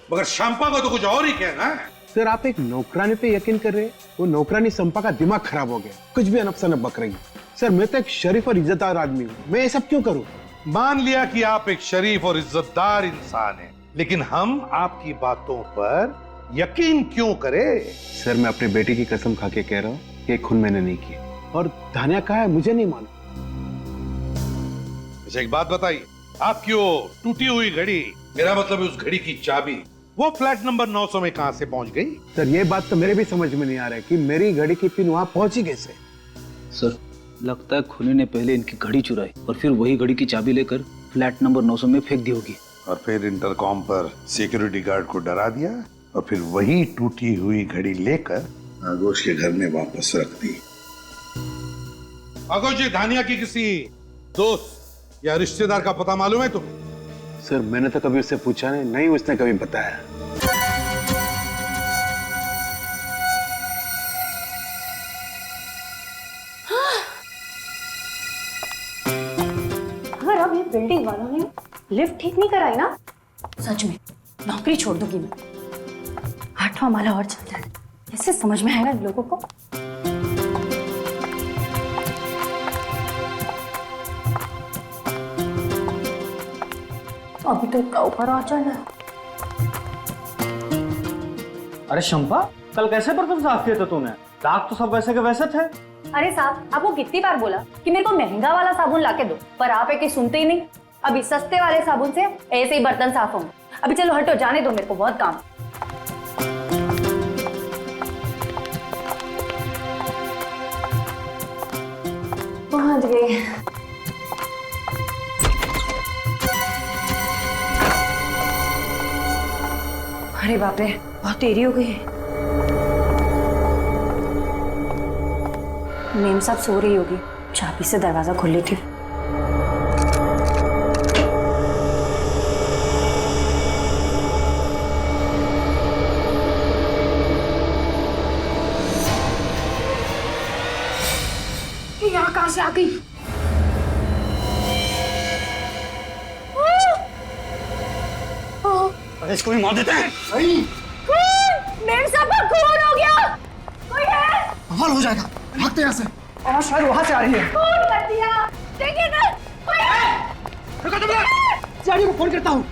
मगर शंपा का तो कुछ और ही कहना है। सर आप एक नौकरानी पे यकीन कर रहे हैं? वो नौकरानी संपा का दिमाग खराब हो गया, कुछ भी अनफसनफ बक रही है। सर मैं तो एक शरीफ और इज्जतदार आदमी हूँ, मैं ये सब क्यों करूँ? मान लिया कि आप एक शरीफ और इज्जतदार इंसान हैं, लेकिन हम आपकी बातों पर यकीन क्यों करें? सर मैं अपनी बेटी की कसम खा के कह रहा हूँ कि खून मैंने नहीं किया, और धानिया कहा है मुझे नहीं मालूम। मुझे एक बात बताइए, आपकी वो टूटी हुई घड़ी, मेरा मतलब उस घड़ी की चाबी, वो फ्लैट नंबर 900 में कहां से पहुंच गई? सर ये बात तो मेरे भी समझ में नहीं आ रहा है कि मेरी घड़ी की पिन वहां पहुंची कैसे। सर लगता है खूनी ने पहले इनकी घड़ी चुराई और फिर वही घड़ी की चाबी लेकर फ्लैट नंबर 900 में फेंक दी होगी, और फिर इंटरकॉम पर सिक्योरिटी गार्ड को डरा दिया, और फिर वही टूटी हुई घड़ी लेकर आगोश के घर में वापस रख दी। आगोश जी, धानिया की किसी दोस्त या रिश्तेदार का पता मालूम है तुम्हें? सर मैंने तो कभी उससे पूछा नहीं उसने कभी बताया। अगर अब ये बिल्डिंग वालों ने लिफ्ट ठीक नहीं कराई ना, सच में नौकरी छोड़ दूंगी मैं। 8वां माला और चलता है, कैसे समझ में आएगा इन लोगों को? अभी तो इसका ऊपर आ जाना है। अरे शंपा, कल कैसे बर्तन साफ किए थे तूने? दाग तो सब वैसे के वैसे थे। अरे साहब, आपको कितनी बार बोला कि मेरे को महंगा वाला साबुन लाके दो, पर आप एक सुनते ही नहीं। अभी सस्ते वाले साबुन से ऐसे ही बर्तन साफ होंगे। अभी चलो हटो, जाने दो, मेरे को बहुत काम। पहुंच गई। अरे बाप रे, बहुत देरी हो गई है। मेम साहब सो रही होगी, चाबी से दरवाजा खोल लेती हूँ। यहाँ कहाँ से आ गई? अरे इसको भी मार देते हैं। मेम साहब का खून हो गया। कोई है? बवाल हो जाएगा, भागते यहाँ से। और शायद वहां से आ रही है। खून कर दिया, देखिए ना। कोई है? रुको तुम लोग, जानी को फोन करता हूँ।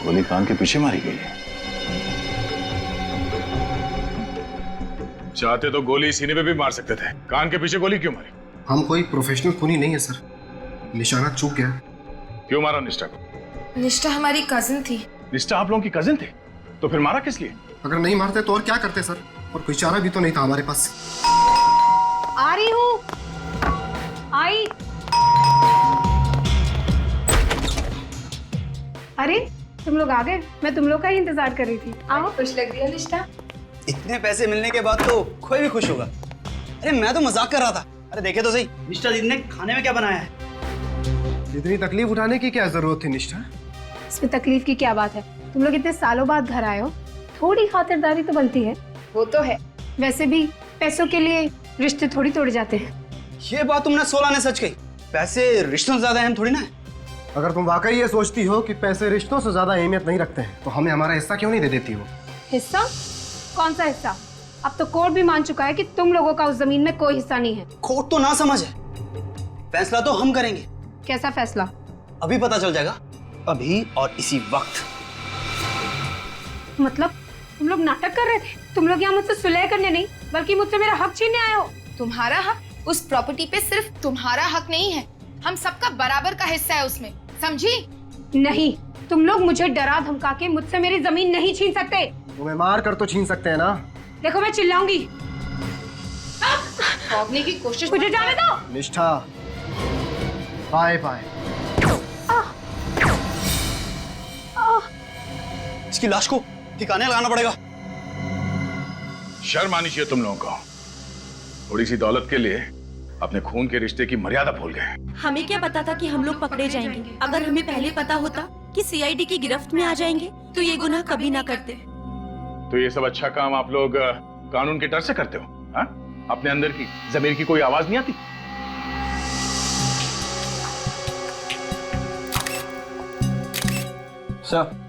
गोली कान के पीछे मारी गई है। चाहते तो गोली सीने पे भी मार सकते थे, कान के पीछे गोली क्यों मारी? हम कोई प्रोफेशनल खूनी नहीं है सर, निशाना चूक गया। क्यों मारा निष्ठा को? निष्ठा हमारी कजिन थी। निष्ठा आप लोगों की कजिन थे, तो फिर मारा किस लिए? अगर नहीं मारते तो और क्या करते सर, और कोई चारा भी तो नहीं था हमारे पास। आ रही हूँ। आई। अरे तुम लोग आ गए, मैं तुम लोग का ही इंतजार कर रही थी। आओ। खुश लग रही है निष्ठा। इतने पैसे मिलने के बाद तो कोई भी खुश होगा। अरे मैं तो मजाक कर रहा था। अरे देखे तो सही, निष्ठा दीदी ने खाने में क्या बनाया है। इतनी तकलीफ उठाने की क्या जरूरत थी निष्ठा? इसमें तकलीफ की क्या बात है? तुम लोग इतने सालों बाद घर आए हो, थोड़ी खातिरदारी तो बनती है। वो तो है। वैसे भी पैसों के लिए रिश्ते थोड़ी तोड़ जाते हैं। ये बात तुमने 16 ने सच कही। पैसे रिश्तों से ज्यादा अहम थोड़ी ना है। अगर तुम वाकई ये सोचती हो कि पैसे रिश्तों से ज्यादा अहमियत नहीं रखते हैं, तो हमें हमारा हिस्सा क्यों नहीं दे देती हो? हिस्सा? कौन सा हिस्सा? अब तो कोर्ट भी मान चुका है कि तुम लोगों का उस जमीन में कोई हिस्सा नहीं है। कोर्ट तो ना समझ है, फैसला तो हम करेंगे। कैसा फैसला? अभी पता चल जाएगा, अभी और इसी वक्त। मतलब तुम लोग नाटक कर रहे थे? तुम लोग यहाँ मुझसे सुलह करने नहीं, बल्कि मुझसे मेरा हक छीनने आए हो। तुम्हारा हक? उस प्रॉपर्टी पे सिर्फ तुम्हारा हक नहीं है, हम सबका बराबर का हिस्सा है उसमें, समझी? नहीं, तुम लोग मुझे डरा धमका के मुझसे मेरी जमीन नहीं छीन सकते। तुम्हें मार कर तो छीन सकते हैं ना। देखो मैं चिल्लाऊंगी। भागने की कोशिश मुझे जाने दो। निष्ठा, बाय बाय। इसकी लाश को ठिकाने लगाना पड़ेगा। शर्म आनी चाहिए तुम लोगों को। थोड़ी सी दौलत के लिए अपने खून के रिश्ते की मर्यादा भूल गए। हमें क्या पता था कि हम लोग पकड़े जाएंगे? अगर हमें पहले पता होता कि सीआईडी की गिरफ्त में आ जाएंगे तो ये गुनाह कभी ना करते। तो ये सब अच्छा काम आप लोग कानून के डर से करते हो? हाँ? अपने अंदर की जमीर की कोई आवाज नहीं आती? सर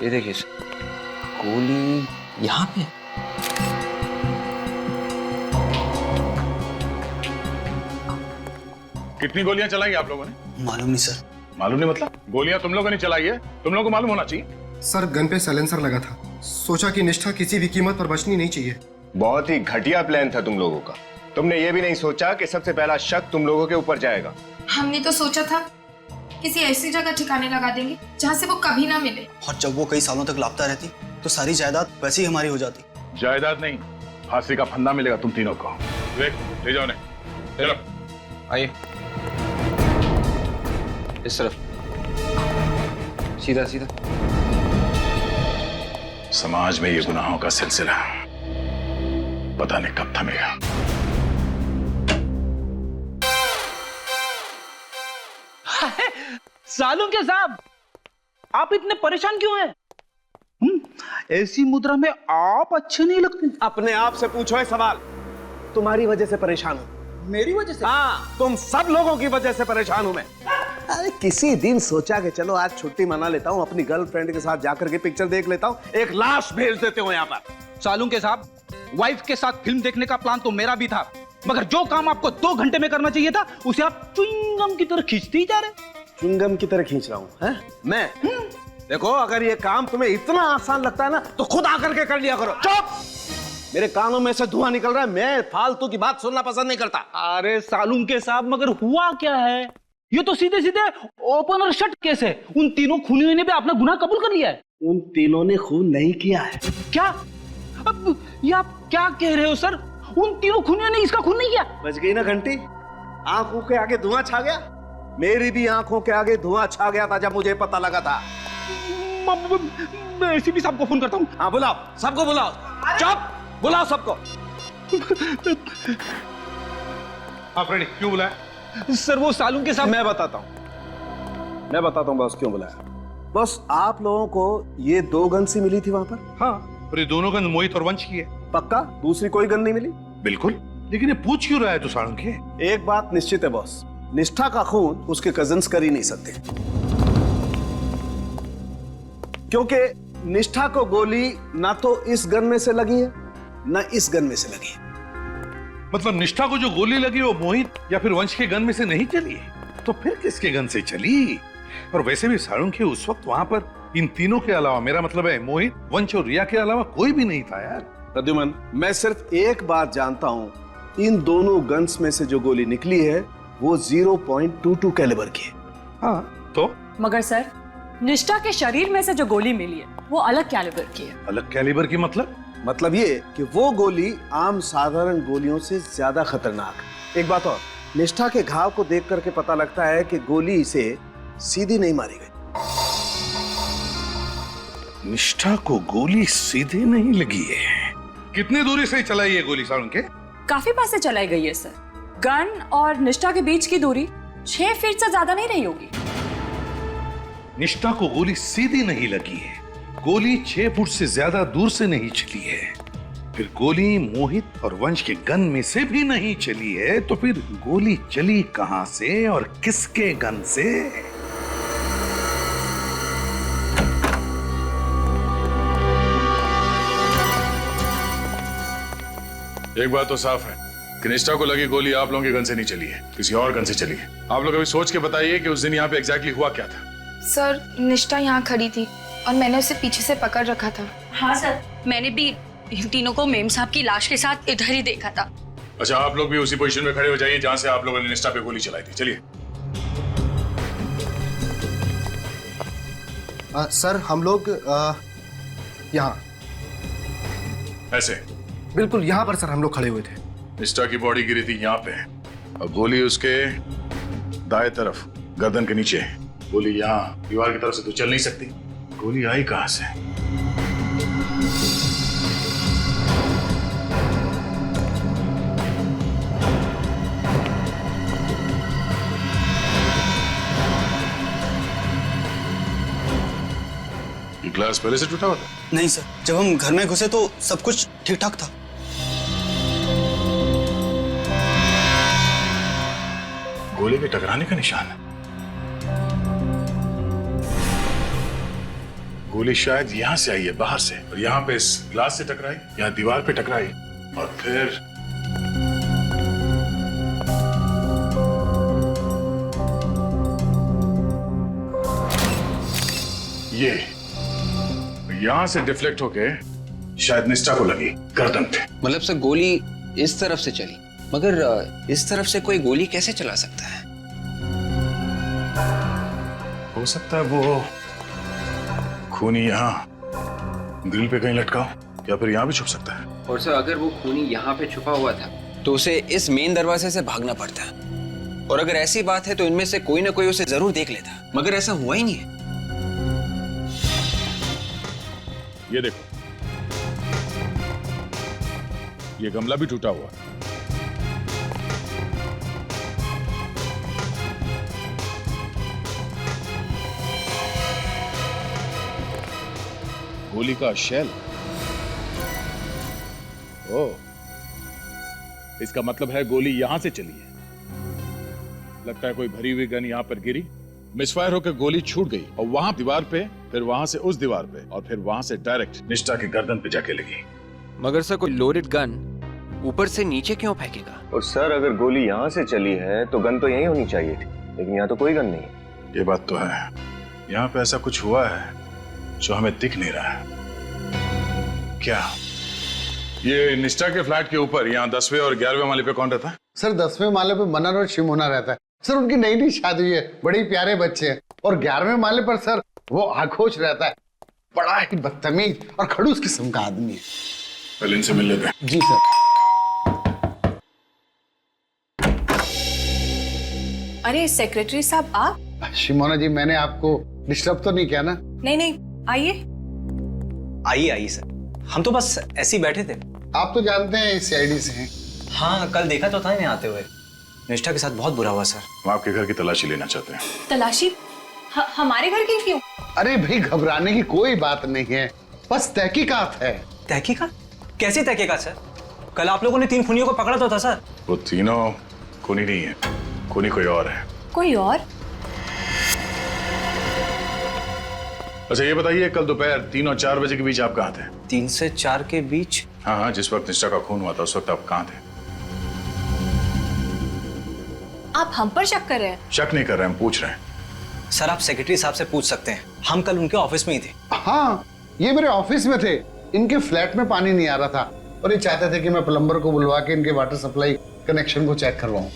ये देखिए गोली यहाँ पे। कितनी गोलियां चलाई आप लोगों ने? मालूम नहीं सर। मालूम नहीं मतलब? गोलियां तुम लोगों ने चलाई है, तुम लोगों को मालूम होना चाहिए। सर गन पे साइलेंसर लगा था, सोचा कि निष्ठा किसी भी कीमत पर बचनी नहीं चाहिए। बहुत ही घटिया प्लान था तुम लोगों का। तुमने ये भी नहीं सोचा कि सबसे पहला शक तुम लोगों के ऊपर जाएगा। हमने तो सोचा था किसी ऐसी जगह ठिकाने लगा देंगे जहाँ से वो कभी ना मिले। और जब वो कई सालों तक लापता रहती तो सारी जायदाद वैसे ही हमारी हो जाती। जायदाद नहीं, फांसी का फंदा मिलेगा तुम तीनों को। ले जाओ ने। चलो आइए इस तरफ, सीधा सीधा। समाज में ये गुनाहों का सिलसिला पता नहीं कब थमेगा। सालून के साहब, आप इतने परेशान क्यों हैं? ऐसी मुद्रा में आप अच्छे नहीं लगते। अपने आप से पूछो ये सवाल। तुम्हारी वजह से परेशान हूं। मेरी वजह से? हाँ, तुम सब लोगों की वजह से परेशान हूं मैं। अरे किसी दिन सोचा कि चलो आज छुट्टी मना लेता हूं, अपनी गर्लफ्रेंड के साथ जाकर के पिक्चर देख लेता हूं, एक लाश भेज देते हो यहाँ पर। सालून के साहब, वाइफ के साथ फिल्म देखने का प्लान तो मेरा भी था, मगर जो काम आपको 2 घंटे में करना चाहिए था उसे आप च्युइंगम की तरह खींचते ही जा रहे। च्युइंगम की तरह खींच रहा हूं हैं? मैं देखो, अगर ये काम तुम्हें इतना आसान लगता है ना तो खुद आकर के कर लिया करो। चुप! मेरे कानों में से धुआं निकल रहा है, मैं फालतू की बात सुनना पसंद नहीं करता। अरे सालून के साहब, मगर हुआ क्या है? ये तो सीधे सीधे ओपन और शट केस है। उन तीनों खूनियों ने भी अपना गुनाह कबूल कर लिया है। उन तीनों ने खून नहीं किया है। क्या? अब ये आप क्या कह रहे हो सर? उन तीनों खूनियों ने इसका खून नहीं किया? बच गई ना घंटी? आंखों के आगे धुआं छा गया। मेरी भी आंखों के आगे धुआं छा गया था जब मुझे पता लगा था। मैं एसीपी साहब को फोन करता हूँ। हाँ बुलाओ, सबको बुलाओ। चुप! बुलाओ सबको। आप रेडी? क्यों बुलाया? सर वो सालून के साथ मैं बताता हूँ बॉस क्यों बुलाया। बस आप लोगों को ये 2 गन सी मिली थी वहां पर? हाँ, और ये दोनों गन मोहित और वंश की है। पक्का? दूसरी कोई गन नहीं मिली? बिल्कुल। लेकिन ये पूछ क्यों रहा है तू सालून के? एक बात निश्चित है बॉस, निष्ठा का खून उसके कजिन्स कर ही नहीं सकते, क्योंकि निष्ठा को गोली ना तो इस गन में से लगी है ना इस गन में से लगी है। मतलब निष्ठा को जो गोली लगी वो मोहित या फिर वंश के गन में से नहीं चली है, तो फिर किसके गन से चली? और वैसे भी सालून के उस वक्त वहां पर इन तीनों के अलावा, मेरा मतलब है मोहित, वंश और रिया के अलावा कोई भी नहीं था यार। प्रद्युमन, मैं सिर्फ एक बात जानता हूं, इन दोनों गन्स में से जो गोली निकली है वो 0.22 कैलिबर की है। हाँ तो? मगर सर, निष्ठा के शरीर में से जो गोली मिली है वो अलग कैलिबर की है। अलग कैलिबर की मतलब ये कि वो गोली आम साधारण गोलियों से ज्यादा खतरनाक है। एक बात और, निष्ठा के घाव को देख करके पता लगता है कि गोली इसे सीधी नहीं मारी गई। निष्ठा को गोली सीधे नहीं लगी है। कितनी दूरी से चलाई है गोली सालून के? काफी पास से चलाई गई है सर। गन और निष्ठा के बीच की दूरी 6 फीट से ज्यादा नहीं रही होगी। निष्ठा को गोली सीधी नहीं लगी है, गोली 6 फुट से ज्यादा दूर से नहीं चली है, फिर गोली मोहित और वंश के गन में से भी नहीं चली है, तो फिर गोली चली कहां से और किसके गन से? एक बात तो साफ है कि निष्ठा को लगी गोली आप लोगों के गन से नहीं चली है, किसी और गन से चली है। आप लोग अभी सोच के बताइए कि उस दिन यहाँ पे एग्जैक्टली हुआ क्या था। सर निष्ठा यहाँ खड़ी थी और मैंने उसे पीछे से पकड़ रखा था। हाँ सर, मैंने भी इन तीनों को मेम साहब की लाश के साथ इधर ही देखा था। अच्छा, आप लोग भी उसी पोजीशन में खड़े हो जाइए जहां से आप लोगों ने निष्ठा पे गोली चलाई थी। चलिए। सर हम लोग यहाँ ऐसे बिल्कुल यहाँ पर सर हम लोग खड़े हुए थे। निष्ठा की बॉडी गिरी थी यहाँ पे और गोली उसके दाएं तरफ गर्दन के नीचे। गोली यहाँ दीवार की तरफ से तो चल नहीं सकती, गोली आई कहां से? ग्लास पहले से टूटा हुआ था? नहीं सर, जब हम घर में घुसे तो सब कुछ ठीक ठाक था। गोली के टकराने का निशान है। गोली शायद यहां से आई है, बाहर से, और यहां पे इस ग्लास से टकराई या दीवार पे टकराई और फिर ये यहां से डिफ्लेक्ट होके शायद निष्ठा को लगी गर्दन पे। मतलब सर गोली इस तरफ से चली, मगर इस तरफ से कोई गोली कैसे चला सकता है? हो सकता है वो खूनी यहाँ ग्रिल पे कहीं लटका हो, या फिर यहाँ भी छुप सकता है। और सर अगर वो खूनी यहाँ पे छुपा हुआ था तो उसे इस मेन दरवाजे से भागना पड़ता, और अगर ऐसी बात है तो इनमें से कोई ना कोई उसे जरूर देख लेता, मगर ऐसा हुआ ही नहीं है। ये देखो, ये गमला भी टूटा हुआ है। गोली का शेल। ओह, इसका मतलब है गोली यहां से चली है। लगता है कोई भरी हुई गन यहां पर गिरी, मिसफायर होकर गोली छूट गई और वहां दीवार पे, फिर वहां से उस दीवार पे, और फिर वहां से डायरेक्ट निष्ठा की गर्दन पे जाके लगी। मगर सर कोई लोडेड गन ऊपर से नीचे क्यों फेंकेगा? और सर अगर गोली यहाँ से चली है तो गन तो यहीं होनी चाहिए थी, लेकिन यहाँ तो कोई गन नहीं है। ये बात तो है, यहाँ पे ऐसा कुछ हुआ है जो हमें दिख नहीं रहा है। क्या ये निष्ठा के फ्लैट के ऊपर यहाँ 10वें और 11वें माले पे कौन रहता है? सर 10वें माले पे मनन और शिमोना रहता है। सर उनकी नई नई शादी हुई है, बड़े ही प्यारे बच्चे हैं। और 11वें माले पर सर वो आखोश रहता है, बड़ा ही बदतमीज और खड़ूस किस्म का आदमी है। पहले इनसे मिल लेते हैं। जी सर। अरे सेक्रेटरी साहब आप? शिमोना जी, मैंने आपको डिस्टर्ब तो नहीं किया ना? नहीं नहीं, आइए। आइए आइए सर, हम तो बस ऐसे ही बैठे थे। आप तो जानते हैं सीआईडी से हैं। हाँ, कल देखा तो था इन्हें आते हुए। निष्ठा के साथ बहुत बुरा हुआ सर। हम आपके घर की तलाशी लेना चाहते हैं। तलाशी? हमारे घर की क्यों? अरे भाई, घबराने की कोई बात नहीं है, बस तहकीकात है। तहकीकात? कैसी तहकीकात सर? कल आप लोगों ने 3 खूनियों को पकड़ा तो था सर। वो तीनों खूनी नहीं है, खूनी कोई और है। कोई और? अच्छा ये बताइए, कल दोपहर 3 और 4 बजे के बीच आप कहाँ थे? 3 से 4 के बीच? हाँ हाँ, जिस वक्त निष्ठा का खून हुआ था उस वक्त आप कहाँ थे? आप हम पर शक कर रहे हैं? शक नहीं कर रहे, हम पूछ रहे हैं। सर आप सेक्रेटरी साहब से पूछ सकते हैं, हम कल उनके ऑफिस में ही थे। हाँ, ये मेरे ऑफिस में थे। इनके फ्लैट में पानी नहीं आ रहा था और ये चाहते थे कि मैं प्लम्बर को बुलवा के इनके वाटर सप्लाई कनेक्शन को चेक करवाऊं।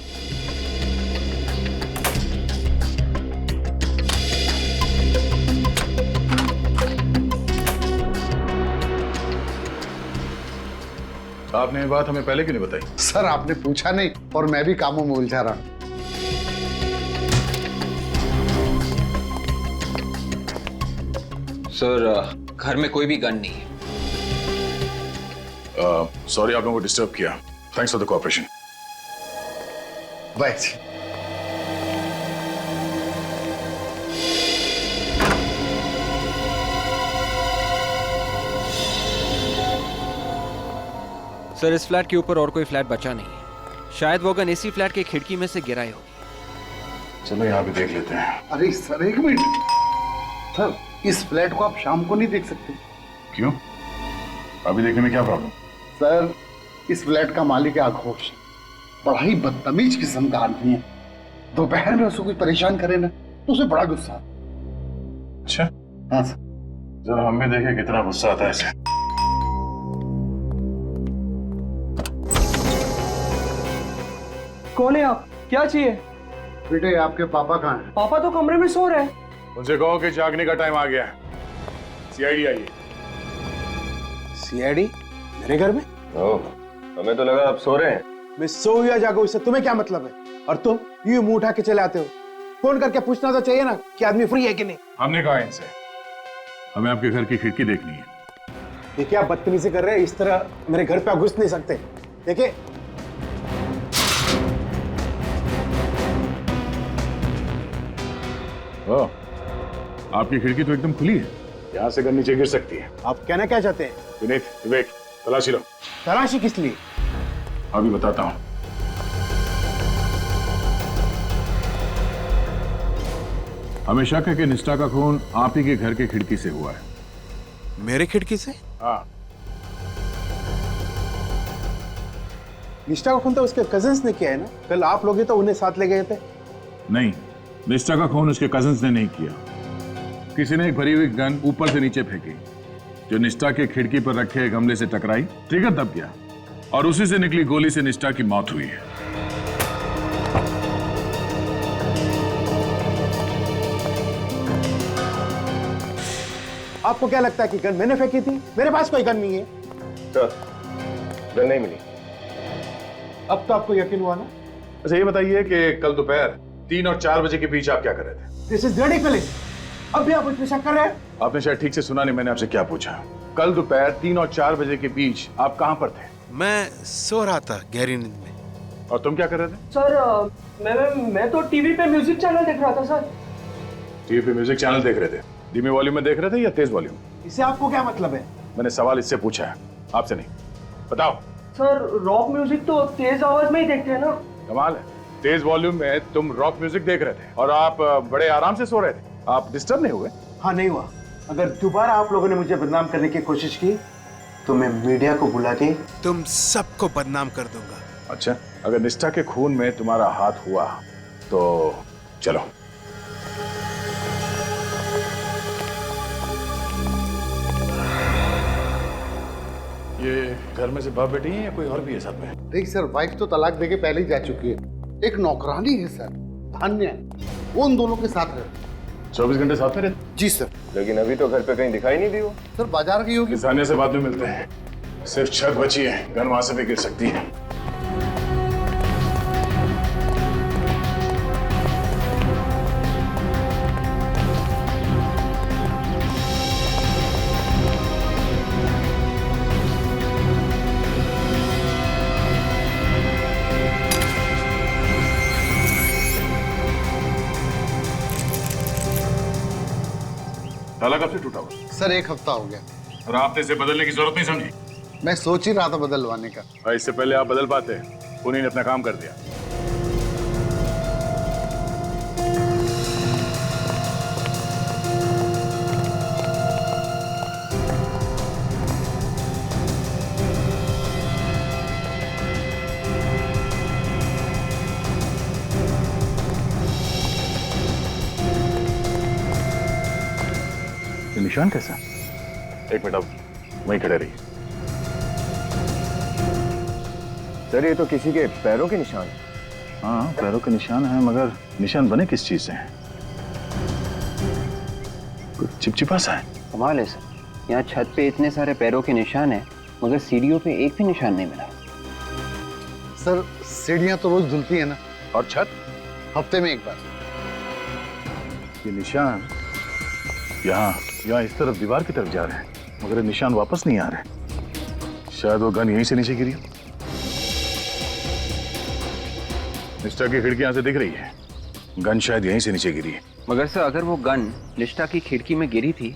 आपने ये बात हमें पहले क्यों नहीं बताई? सर आपने पूछा नहीं और मैं भी कामों में उलझा रहा। सर घर में कोई भी गन नहीं है। सॉरी आप लोगों को डिस्टर्ब किया। Thanks for the cooperation. Bye. Sir इस फ्लैट के ऊपर और कोई फ्लैट बचा नहीं है, शायद वो गन इसी फ्लैट की खिड़की में से गिराई होगी। चलो यहाँ भी देख लेते हैं। अरे सर एक मिनट, सर इस फ्लैट को आप शाम को नहीं देख सकते? क्यों? अभी देखने में क्या प्रॉब्लम? सर इस फ्लैट का मालिक है आघोष, बड़ा ही बदतमीज किस्म का आदमी है। दोपहर में उसको कुछ परेशान करे ना तो उसे बड़ा गुस्सा आता है। अच्छा हाँ सर। जरा हम भी देखें कितना गुस्सा आता है इसे। कौन है आप? क्या चाहिए? बेटे आपके पापा कहाँ हैं? पापा तो कमरे में सो रहे हैं। उनसे कहो कि जागने का टाइम आ गया है। सीआईडी आइए। सीआईडी मेरे घर में? ओह, हमें तो लगा आप सो रहे हैं। मैं सो या जागो इससे तुम्हें क्या मतलब है? और तुम यूं मुंह उठा के चले आते हो। फोन करके पूछना तो चाहिए ना कि आदमी फ्री है कि नहीं। हमने कहा इनसे हमें आपके घर की खिड़की देखनी है। देखिए आप बदतमीजी कर रहे हैं, इस तरह मेरे घर पे आप घुस नहीं सकते। देखिए आपकी खिड़की तो एकदम खुली है। यहाँ से गन नीचे गिर सकती है। आप कहना क्या चाहते हैं? विनीत, विवेक, तलाशी लो। तलाशी किस लिए? अभी बताता हूँ। हमें शक है कि निष्ठा का खून आप ही के घर के खिड़की से हुआ है। मेरे खिड़की से? हाँ। निष्ठा का खून तो उसके कजिन्स ने किया है ना? कल आप लोग ही तो उन्हें साथ ले गए थे। नहीं, निष्ठा का खून उसके कजिन्स ने नहीं किया। किसी ने एक भरी हुई गन ऊपर से नीचे फेंकी, जो निष्ठा के खिड़की पर रखे गमले से टकराई, ट्रिगर दब गया और उसी से निकली गोली से निष्ठा की मौत हुई है। आपको क्या लगता है कि गन मैंने फेंकी थी? मेरे पास कोई गन नहीं है। सर, गन नहीं मिली। अब तो आपको यकीन हुआ ना? अच्छा ये बताइए कि कल दोपहर 3 और 4 बजे के बीच आप क्या कर रहे थे? This is ridiculous. अब भी आप मुझ पे शक कर रहे हैं? आपने शायद ठीक से सुना नहीं, मैंने आपसे क्या पूछा। कल दोपहर 3 और 4 बजे के बीच आप कहां पर थे? मैं सो रहा था गहरी नींद में। और तुम क्या कर रहे थे? सर मैं तो टीवी पे म्यूजिक चैनल देख रहा था सर। टीवी पे म्यूजिक चैनल देख रहे थे? धीमे वॉल्यूम में देख रहे थे या तेज वॉल्यूम? इससे आपको क्या मतलब है? मैंने सवाल इससे पूछा है, आपसे नहीं। बताओ। सर रॉक म्यूजिक तो तेज आवाज में ही देखते हैं ना। कमाल है, तेज वॉल्यूम में तुम रॉक म्यूजिक देख रहे थे और आप बड़े आराम से सो रहे थे। आप डिस्टर्ब नहीं हुए? हाँ, नहीं हुआ। अगर दोबारा आप लोगों ने मुझे बदनाम करने की कोशिश की तो मैं मीडिया को बुला के तुम सबको बदनाम कर दूंगा। अच्छा, अगर निष्ठा के खून में तुम्हारा हाथ हुआ तो चलो। ये घर में से बाप बेटी हैं या कोई और भी है साथ में? देखिए सर, वाइफ तो तलाक देके पहले ही जा चुकी है। एक नौकरानी है सर, धान्या, वो उन दोनों के साथ रहती है। 24 घंटे साथ में रहते? जी सर। लेकिन अभी तो घर पे कहीं दिखाई नहीं दी वो। सर बाजार की होगी। धान्या से बाद में मिलते हैं। सिर्फ छत बची है, गन वहां से भी गिर सकती है। ताला कब से टूटा हुआ? सर 1 हफ्ता हो गया। और आपने इसे बदलने की जरूरत नहीं समझी? मैं सोच ही रहा था बदलवाने का। और इससे पहले आप बदल पाते, उन्हीं ने अपना काम कर दिया। निशान कैसा? 1 मिनट, अब वहीं खड़े रहिए। सर ये तो किसी के पैरों के निशान है। हाँ, पैरों के निशान हैं, मगर निशान बने किस चीज से हैं? कुछ चिपचिपा सा है। कमाल है सर, यहाँ छत पे इतने सारे पैरों के निशान हैं, मगर सीढ़ियों पे एक भी निशान नहीं मिला। सर सीढ़ियां तो रोज धुलती है ना। और छत? हफ्ते में 1 बार। ये निशान यहाँ इस तरफ दीवार की तरफ जा रहे हैं, मगर ये निशान वापस नहीं आ रहे। शायद वो गन यहीं से नीचे गिरी। निष्ठा की खिड़की यहाँ से दिख रही है, गन शायद यहीं से नीचे गिरी है। मगर सर अगर वो गन निष्ठा की खिड़की में गिरी थी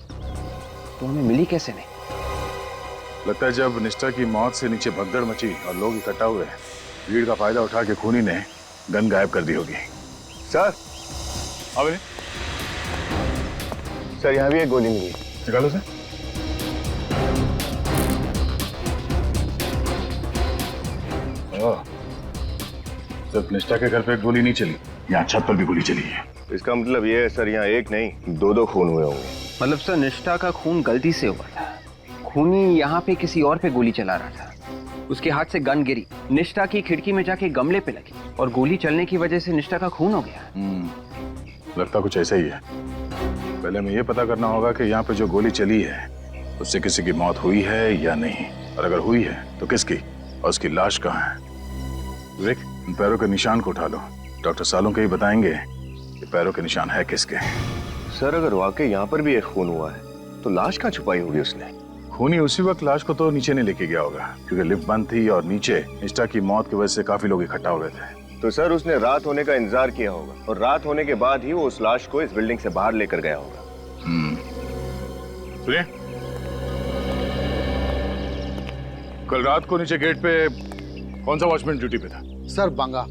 तो हमें मिली कैसे नहीं? लगता है जब निष्ठा की मौत से नीचे भगदड़ मची और लोग इकट्ठा हुए, भीड़ का फायदा उठा के खूनी ने गन गायब कर दी होगी। सर, अब सर यहाँ भी एक गोली मिली। निकालो से। सिर्फ निष्ठा के घर पे एक गोली नहीं चली, यहाँ छत पर भी गोली चली है। इसका मतलब ये है सर, यहाँ एक नहीं 2 खून हुए होंगे। मतलब सर निष्ठा का खून गलती से हुआ था, खूनी यहाँ पे किसी और पे गोली चला रहा था, उसके हाथ से गन गिरी, निष्ठा की खिड़की में जाके गमले पे लगी और गोली चलने की वजह से निष्ठा का खून हो गया। लगता कुछ ऐसा ही है। पहले हमें ये पता करना होगा कि यहाँ पे जो गोली चली है उससे किसी की मौत हुई है या नहीं, और अगर हुई है तो किसकी, और उसकी लाश कहाँ है। विवेक, इन पैरों के निशान को उठा लो, डॉक्टर सालों के ही बताएंगे कि पैरों के निशान है किसके। सर अगर वाकई यहाँ पर भी एक खून हुआ है तो लाश कहाँ छुपाई होगी उसने? खूनी उसी वक्त लाश को तो नीचे नहीं लेके गया होगा, क्योंकि लिफ्ट बंद थी और नीचे निष्ठा की मौत की वजह से काफी लोग इकट्ठा हो गए थे। तो सर उसने रात होने का इंतजार किया होगा, और रात होने के बाद ही वो उस लाश को इस बिल्डिंग से बाहर लेकर गया होगा। सुनिए, कल रात को नीचे गेट पे कौन सा वॉचमैन ड्यूटी पे था? सर बांगा।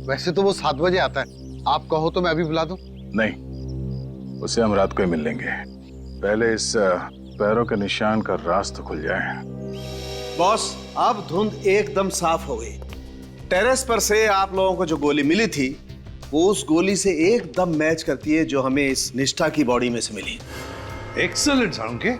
वैसे तो वो 7 बजे आता है, आप कहो तो मैं अभी बुला दूं? नहीं, उससे हम रात को ही मिल लेंगे। पहले इस पैरों के निशान का राज तो खुल जाए। बॉस, अब धुंध एकदम साफ हो गई। टेरेस पर से आप लोगों को जो गोली मिली थी वो उस गोली से एकदम मैच करती है जो हमें इस निष्ठा की बॉडी में से मिली। एक्सीलेंट साळुंखे,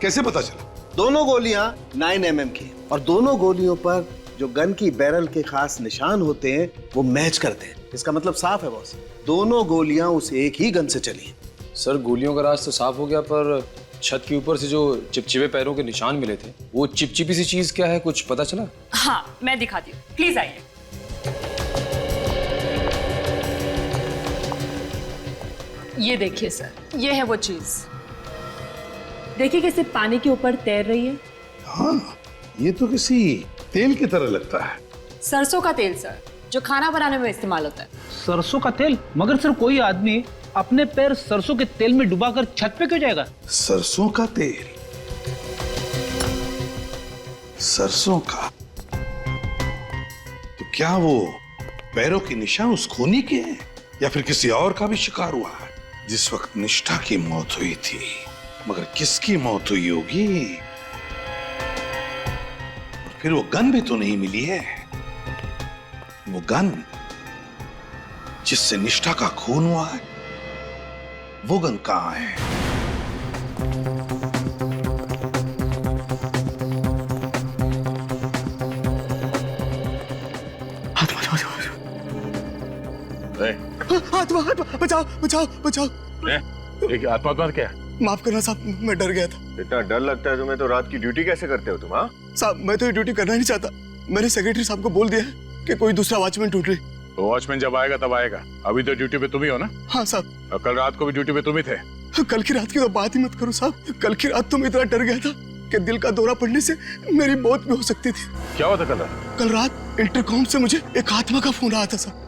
कैसे पता चला? दोनों गोलियां 9 mm की, और दोनों गोलियों पर जो गन की बैरल के खास निशान होते हैं वो मैच करते हैं। इसका मतलब साफ है बॉस, दोनों गोलियां उस एक ही गन से चली। सर, गोलियों का राज तो साफ हो गया, पर छत के ऊपर से जो चिपचिपे पैरों के निशान मिले थे, वो चिपचिपी सी चीज क्या है, कुछ पता चला? हाँ, मैं दिखाती हूँ, प्लीज आइए। ये देखिए सर, ये है वो चीज। देखिए कैसे पानी के ऊपर तैर रही है। हाँ, ये तो किसी तेल की तरह लगता है। सरसों का तेल सर, जो खाना बनाने में इस्तेमाल होता है। सरसों का तेल? मगर सर कोई आदमी अपने पैर सरसों के तेल में डुबाकर छत पे क्यों जाएगा? सरसों का तेल? सरसों का? तो क्या वो पैरों के निशान उस खूनी के हैं या फिर किसी और का भी शिकार हुआ है? जिस वक्त निष्ठा की मौत हुई थी, मगर किसकी मौत हुई होगी? और फिर वो गन भी तो नहीं मिली है। वो गन जिससे निष्ठा का खून हुआ है, वो गन कहां है? आत्मा, बचाओ बचाओ बचाओ। एक आत्मा क्या? माफ करना साहब, मैं डर गया था। इतना डर लगता है तुम्हें तो रात की ड्यूटी कैसे करते हो तुम? हाँ साहब, मैं तो ये ड्यूटी करना नहीं चाहता। मैंने सेक्रेटरी साहब को बोल दिया है कि कोई दूसरा वॉचमैन ढूंढ ले। तो वॉचमैन जब आएगा तब आएगा, अभी तो ड्यूटी पे तुम ही हो ना? हाँ साहब। और कल रात को भी ड्यूटी पे तुम ही थे। कल की रात की तो बात ही मत करो साहब। कल की रात तो मैं इतना डर गया था कि दिल का दौरा पड़ने से मेरी मौत भी हो सकती थी। क्या हुआ था कल रात? कल रात इंटरकॉम से मुझे एक आत्मा का फोन आया था साहब।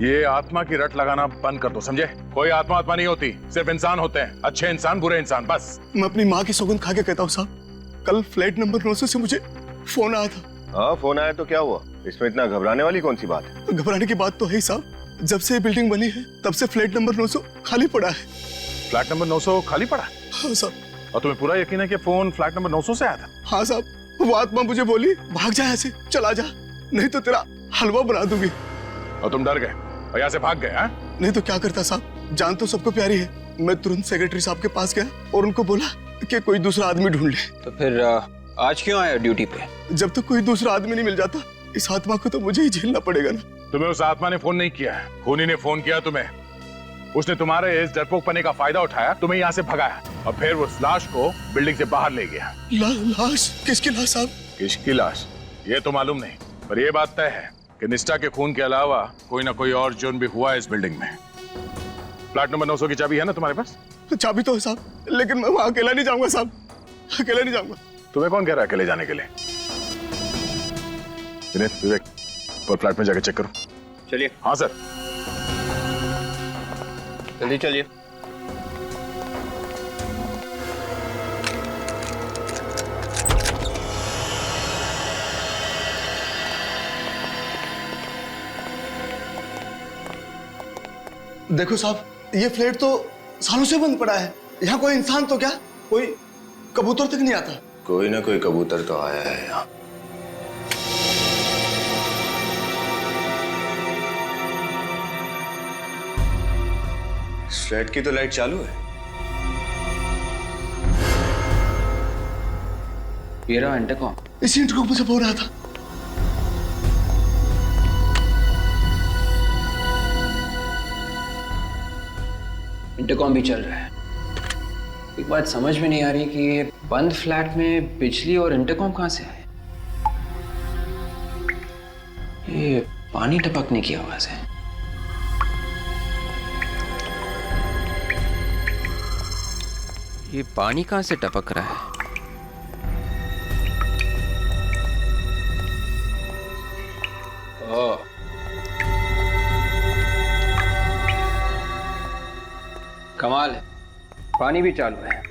ये आत्मा की रट लगाना बंद कर दो, समझे? कोई आत्मा नहीं होती, सिर्फ इंसान होते हैं। अच्छे इंसान, बुरे इंसान, बस। मैं अपनी माँ की सौगंध खा के कहता हूँ साहब, कल फ्लैट नंबर 900 से मुझे फोन आया था। हाँ, फोन आया तो क्या हुआ? इसमें इतना घबराने वाली कौन सी बात है? घबराने की बात तो है ही साहब। जब से ये बिल्डिंग बनी है तब से फ्लैट नंबर 900 खाली पड़ा है। फ्लैट नंबर 900 खाली पड़ा? हाँ साहब। और तुम्हें पूरा यकीन है कि फोन फ्लैट नंबर 900 से आया था? हाँ साहब। वो आत्मा मुझे बोली, भाग जा ऐसे, चला जा, नहीं तो तेरा हलवा बना दूंगी। और तुम डर गए और यहाँ से भाग गए? हाँ? नहीं तो क्या करता साहब, जान तो सबको प्यारी है। मैं तुरंत सेक्रेटरी साहब के पास गया और उनको बोला कि कोई दूसरा आदमी ढूंढ ले। तो फिर आज क्यों आया ड्यूटी पे? जब तक कोई दूसरा आदमी नहीं मिल जाता, इस आत्मा को तो मुझे ही झेलना पड़ेगा ना। तुम्हें उस आत्मा ने फोन नहीं किया है, खूनी ने फोन किया तुम्हें। उसने तुम्हारे इस डरपोकपने का फायदा उठाया, तुम्हें यहाँ से भगाया और फिर उस लाश को बिल्डिंग से बाहर ले गया। लाश? किसकी लाश साहब? किसकी लाश ये तो मालूम नहीं, पर यह बात तय है कि निष्ठा के खून के अलावा कोई ना कोई और जुर्म भी हुआ है इस बिल्डिंग में। फ्लैट नंबर 900 की चाबी है ना तुम्हारे पास? चाबी तो है साहब, लेकिन मैं वहां अकेला नहीं जाऊंगा साहब, अकेला नहीं जाऊंगा। तुम्हें कौन कह रहा है अकेले जाने के लिए? विवेक, और फ्लैट में जाके चेक करो। चलिए। हाँ सर। जल्दी चलिए। देखो साहब, ये फ्लैट तो सालों से बंद पड़ा है। यहाँ कोई इंसान तो क्या, कोई कबूतर तक नहीं आता। कोई ना कोई कबूतर तो आया है यहाँ। फ्लैट की तो लाइट चालू है। ये रहा इंटरकॉम। इसी इंटरकॉम पे से बोल रहा था। इंटरकॉम भी चल रहा है। एक बात समझ में नहीं आ रही कि ये बंद फ्लैट में बिजली और इंटरकॉम कहां से आए। ये पानी टपकने की आवाज है। ये पानी कहां से टपक रहा है? ओह, कमाल है, पानी भी चालू है।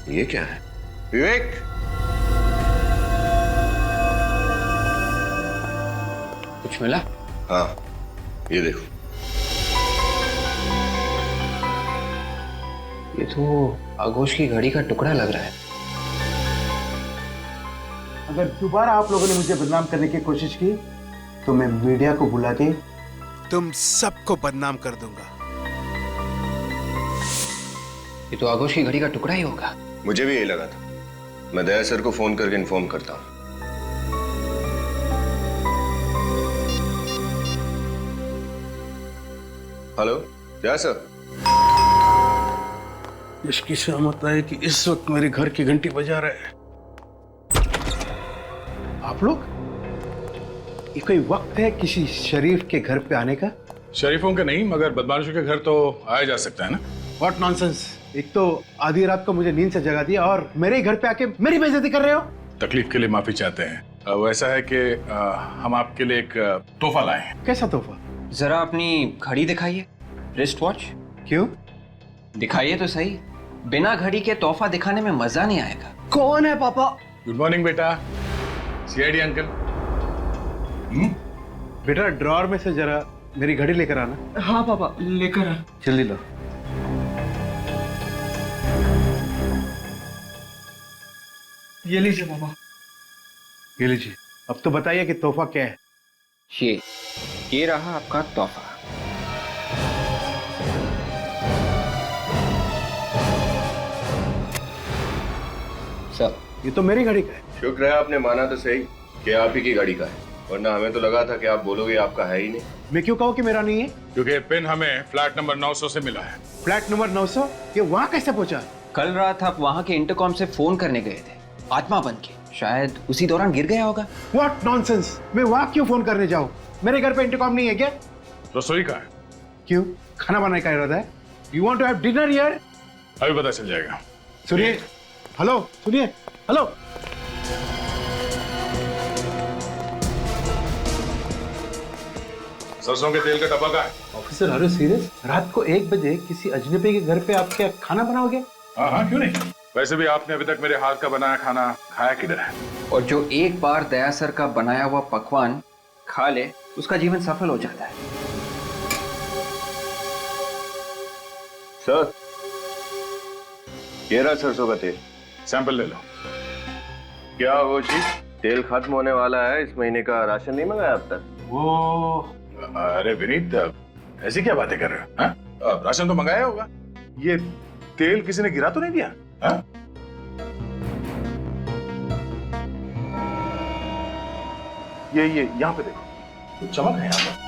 ये क्या है? विवेक, कुछ मिला? हाँ, ये देखो। ये तो आगोश की घड़ी का टुकड़ा लग रहा है। अगर दोबारा आप लोगों ने मुझे बदनाम करने की कोशिश की तो मैं मीडिया को बुला के तुम सबको बदनाम कर दूंगा। ये तो आगोश की घड़ी का टुकड़ा ही होगा। मुझे भी यही लगा था। मैं दया सर को फोन करके इन्फॉर्म करता हूँ। हेलो, दया सर। इसकी सहमत है कि इस वक्त मेरे घर की घंटी बजा रहे हैं। आप लोग, ये कोई वक्त है किसी शरीफ के घर पे आने का? शरीफों के नहीं, मगर बदमाशों के घर तो आया जा सकता है ना। What nonsense. एक तो आधी रात को मुझे नींद से जगा दिया और मेरे ही घर पे आके मेरी बेइज्जती कर रहे हो। तकलीफ के लिए माफी चाहते हैं। वो ऐसा है कि हम आपके लिए एक तोहफा लाए हैं। कैसा तोहफा? जरा अपनी घड़ी दिखाइए, रिस्ट वॉच। क्यों? दिखाइए तो सही। बिना घड़ी के तोहफा दिखाने में मजा नहीं आएगा। कौन है पापा? गुड मॉर्निंग बेटा। CID uncle. बेटा ड्रॉअर में से जरा मेरी घड़ी लेकर आना। हाँ पापा, लेकर आ। जल्दी लो। ये लीजिए पापा। ये लीजिए। अब तो बताइए कि तोहफा क्या है? ये रहा आपका तोहफा। सर, ये तो मेरी घड़ी का है। शुक्र है आपने माना तो सही कि आप ही की गाड़ी का है, वरना हमें तो लगा था कि आप बोलोगे आपका है ही नहीं। मैं क्यों कहूँ कि मेरा नहीं है? क्योंकि पिन हमें फ्लैट नंबर 900 से मिला है। Flat number 900? ये वहाँ कैसे पहुंचा? कल रात आप वहां के इंटरकॉम से फोन करने गए थे, आत्मा बन के। शायद उसी दौरान गिर गया होगा। What nonsense. मैं वहाँ क्यों फोन करने जाऊँ? मेरे घर पे इंटरकॉम नहीं है क्या? रसोई का है। क्यों? खाना बनाने का इरादा है? You want to have dinner here? अभी पता चल जाएगा। सुनिए। हेलो, सुनिए। हेलो। सरसों के तेल का डब्बा का है। Officer, are you serious? रात को 1 बजे किसी अजनबी के घर पे आप क्या खाना बनाओगे? हाँ, क्यों नहीं। वैसे भी आपने अभी तक मेरे हाथ का बनाया खाना खाया किधर है? और जो एक बार दया सर का बनाया हुआ पकवान खा ले, उसका जीवन सफल हो जाता है। सर, ये रहा सरसों का तेल। सैंपल ले लो। क्या वो चीज? तेल खत्म होने वाला है, इस महीने का राशन नहीं मंगाया अब तक? वो अरे विनीत, ऐसी क्या बातें कर रहे हो? हाँ? राशन तो मंगाया होगा। ये तेल किसी ने गिरा तो नहीं दिया? हाँ? ये यहाँ पे देखो, कुछ चमक है यहाँ पर।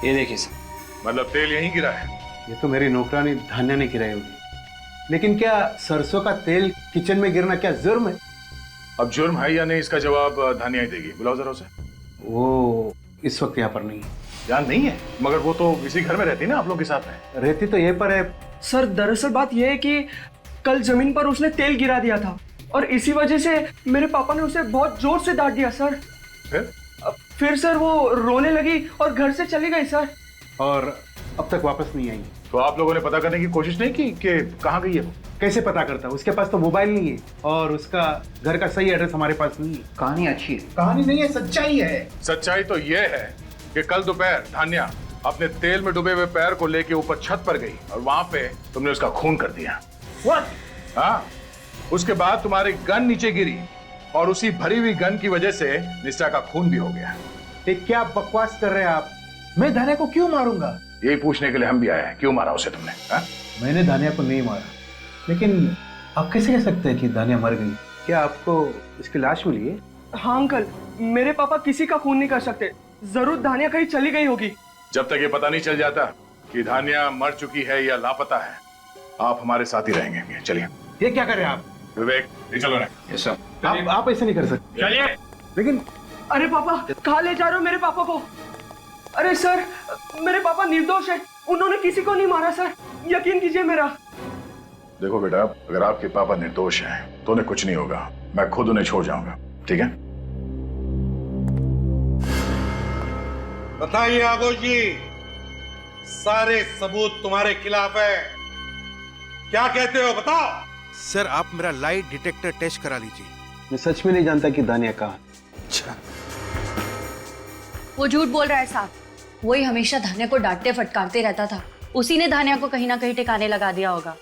ये देखिए सर। मतलब तेल यहीं गिरा है? ये तो मेरी नौकरानी धान्या ने गिराई होगी। लेकिन क्या सरसों का तेल किचन में गिरना क्या जुर्म है? अब जुर्म है या नहीं, इसका जवाब धानिया ही देगी। बुलाओ जरा उसे। वो इस वक्त यहाँ पर नहीं है। यहाँ नहीं है? मगर वो तो इसी घर में रहती ना आप लोग के साथ में। रहती तो ये पर है। सर दरअसल बात यह है कि कल जमीन पर उसने तेल गिरा दिया था और इसी वजह से मेरे पापा ने उसे बहुत जोर से डांट दिया सर। फिर सर वो रोने लगी और घर से चली गई सर। और अब तक वापस नहीं आई। तो आप लोगों ने पता करने की कोशिश नहीं की कि कहाँ गई है वो? कैसे पता करता? उसके पास तो मोबाइल नहीं है और उसका घर का सही एड्रेस हमारे पास नहीं है। कहानी अच्छी है। कहानी नहीं है, सच्चाई है। सच्चाई तो ये है कि कल दोपहर धान्या अपने तेल में डूबे हुए पैर को लेके ऊपर छत पर गई और वहां पे तुमने उसका खून कर दिया। What? हाँ, उसके बाद तुम्हारी गन नीचे गिरी और उसी भरी हुई गन की वजह से निष्ठा का खून भी हो गया। ये क्या बकवास कर रहे हैं आप? मैं धान्या को क्यों मारूंगा? यही पूछने के लिए हम भी आए हैं, क्यों मारा उसे तुमने? हा? मैंने धान्या को नहीं मारा, लेकिन आप कैसे कह सकते हैं कि धान्या मर गई? क्या आपको इसकी लाश मिली है? हाँ अंकल, मेरे पापा किसी का खून नहीं कर सकते। जरूर धान्या कहीं चली गई होगी। जब तक ये पता नहीं चल जाता कि धान्या मर चुकी है या लापता है, आप हमारे साथ ही रहेंगे। चलिए। ये क्या कर रहे हैं आप? विवेक, ये चलो ना। Yes sir. आप ऐसे नहीं कर सकते। चलिए। लेकिन अरे पापा, कहाँ ले जा रहे हो मेरे पापा को? अरे सर, मेरे पापा निर्दोष है, उन्होंने किसी को नहीं मारा सर, यकीन कीजिए मेरा। देखो बेटा, अगर आपके पापा निर्दोष हैं तो उन्हें कुछ नहीं होगा। मैं खुद उन्हें छोड़ जाऊंगा, ठीक है? बताइए आगोश जी, सारे सबूत तुम्हारे खिलाफ है, क्या कहते हो बताओ। सर आप मेरा लाई डिटेक्टर टेस्ट करा लीजिए। मैं सच में नहीं जानता कि दानिया कहाँ। अच्छा, वो झूठ बोल रहा है साहब। वही हमेशा धान्या को डांटते फटकारते रहता था। उसी ने धान्या को कहीं ना कहीं ठिकाने लगा दिया होगा।